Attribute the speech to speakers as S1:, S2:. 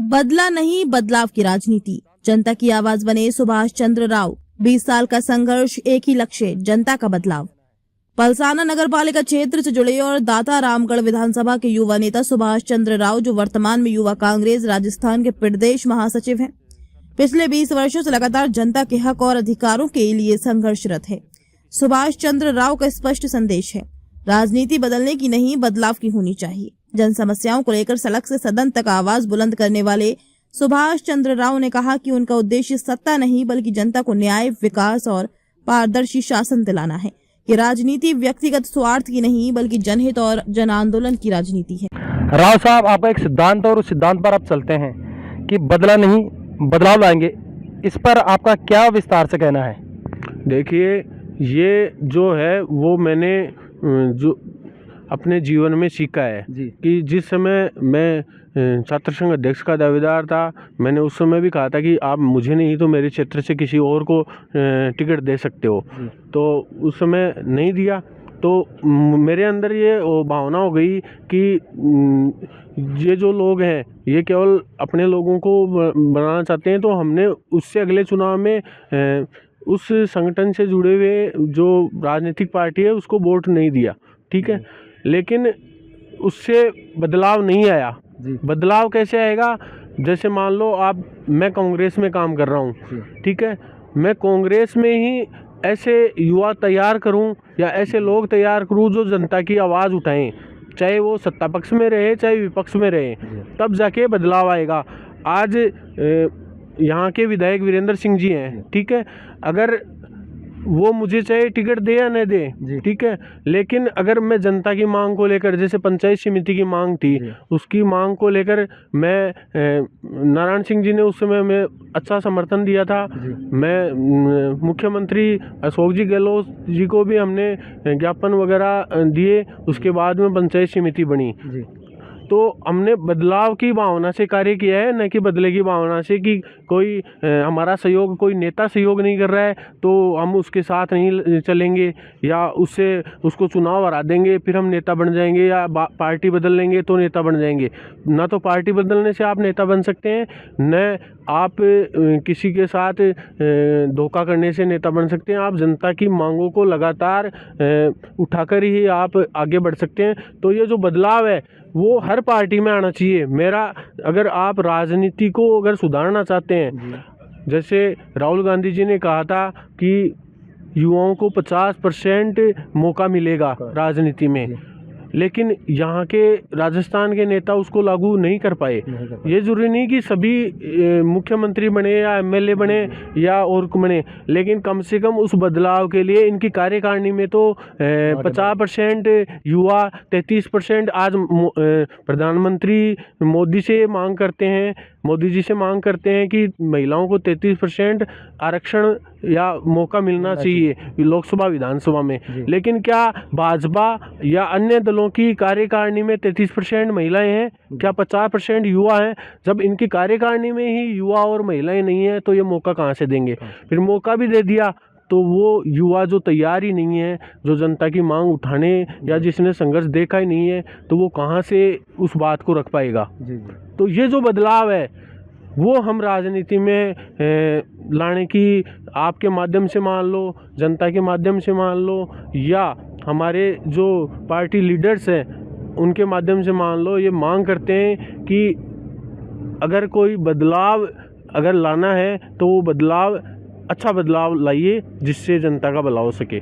S1: बदला नहीं, बदलाव की राजनीति। जनता की आवाज बने सुभाष चंद्र राव। 20 साल का संघर्ष, एक ही लक्ष्य, जनता का बदलाव। पलसाना नगर पालिका क्षेत्र से जुड़े और दाता रामगढ़ विधानसभा के युवा नेता सुभाष चंद्र राव, जो वर्तमान में युवा कांग्रेस राजस्थान के प्रदेश महासचिव हैं, पिछले 20 वर्षों से लगातार जनता के हक और अधिकारों के लिए संघर्षरत है। सुभाष चंद्र राव का स्पष्ट संदेश है, राजनीति बदलने की नहीं, बदलाव की होनी चाहिए। जन समस्याओं को लेकर सड़क से सदन तक आवाज बुलंद करने वाले सुभाष चंद्र राव ने कहा कि उनका उद्देश्य सत्ता नहीं, बल्कि जनता को न्याय, विकास और पारदर्शी शासन दिलाना है। ये राजनीति व्यक्तिगत स्वार्थ की नहीं, बल्कि जनहित और जन आंदोलन की राजनीति है।
S2: राव साहब, आपका एक सिद्धांत और उस सिद्धांत पर आप चलते हैं कि बदला नहीं, बदलाव लाएंगे। इस पर आपका क्या विस्तार से कहना है?
S3: देखिए, ये जो है वो मैंने जो अपने जीवन में सीखा है कि जिस समय मैं छात्र संघ अध्यक्ष का दावेदार था, मैंने उस समय भी कहा था कि आप मुझे नहीं तो मेरे क्षेत्र से किसी और को टिकट दे सकते हो। तो उस समय नहीं दिया, तो मेरे अंदर ये भावना हो गई कि ये जो लोग हैं ये केवल अपने लोगों को बनाना चाहते हैं। तो हमने उससे अगले चुनाव में उस संगठन से जुड़े हुए जो राजनीतिक पार्टी है उसको वोट नहीं दिया, ठीक है। लेकिन उससे बदलाव नहीं आया। बदलाव कैसे आएगा? जैसे मान लो मैं कांग्रेस में काम कर रहा हूँ, ठीक है। मैं कांग्रेस में ही ऐसे युवा तैयार करूँ या ऐसे लोग तैयार करूँ जो जनता की आवाज़ उठाएं, चाहे वो सत्ता पक्ष में रहे चाहे विपक्ष में रहे, तब जाके बदलाव आएगा। आज यहाँ के विधायक वीरेंद्र सिंह जी हैं, ठीक है। अगर वो मुझे चाहे टिकट दे या न दे, ठीक है, लेकिन अगर मैं जनता की मांग को लेकर, जैसे पंचायत समिति की मांग थी, उसकी मांग को लेकर मैं नारायण सिंह जी ने उस समय में अच्छा समर्थन दिया था। मैं मुख्यमंत्री अशोक जी गहलोत जी को भी हमने ज्ञापन वगैरह दिए। उसके बाद में पंचायत समिति बनी। तो हमने बदलाव की भावना से कार्य किया है, न कि बदले की भावना से कि कोई हमारा सहयोग, कोई नेता सहयोग नहीं कर रहा है तो हम उसके साथ नहीं चलेंगे या उसको चुनाव हरा देंगे फिर हम नेता बन जाएंगे, या पार्टी बदल लेंगे तो नेता बन जाएंगे। ना तो पार्टी बदलने से आप नेता बन सकते हैं, न आप किसी के साथ धोखा करने से नेता बन सकते हैं। आप जनता की मांगों को लगातार उठाकर ही आप आगे बढ़ सकते हैं। तो ये जो बदलाव है वो हर पार्टी में आना चाहिए। अगर आप राजनीति को अगर सुधारना चाहते हैं, जैसे राहुल गांधी जी ने कहा था कि युवाओं को 50% मौका मिलेगा राजनीति में, लेकिन यहाँ के राजस्थान के नेता उसको लागू नहीं कर पाए। ये जरूरी नहीं कि सभी मुख्यमंत्री बने या एमएलए बने या और बने, लेकिन कम से कम उस बदलाव के लिए इनकी कार्यकारिणी में तो 50% युवा, 33% आज प्रधानमंत्री मोदी जी से मांग करते हैं कि महिलाओं को 33% आरक्षण या मौका मिलना चाहिए लोकसभा विधानसभा में। लेकिन क्या भाजपा या अन्य दलों की कार्यकारिणी में 33% महिलाएं हैं? क्या 50% युवा हैं? जब इनकी कार्यकारिणी में ही युवा और महिलाएं नहीं है तो ये मौका कहाँ से देंगे? फिर मौका भी दे दिया तो वो युवा जो तैयार ही नहीं है, जो जनता की मांग उठाने या जिसने संघर्ष देखा ही नहीं है, तो वो कहाँ से उस बात को रख पाएगा? तो ये जो बदलाव है वो हम राजनीति में लाने की आपके माध्यम से मान लो, जनता के माध्यम से मान लो, या हमारे जो पार्टी लीडर्स हैं उनके माध्यम से मान लो, ये मांग करते हैं कि अगर कोई बदलाव अगर लाना है तो वो बदलाव, अच्छा बदलाव लाइए जिससे जनता का भला हो सके।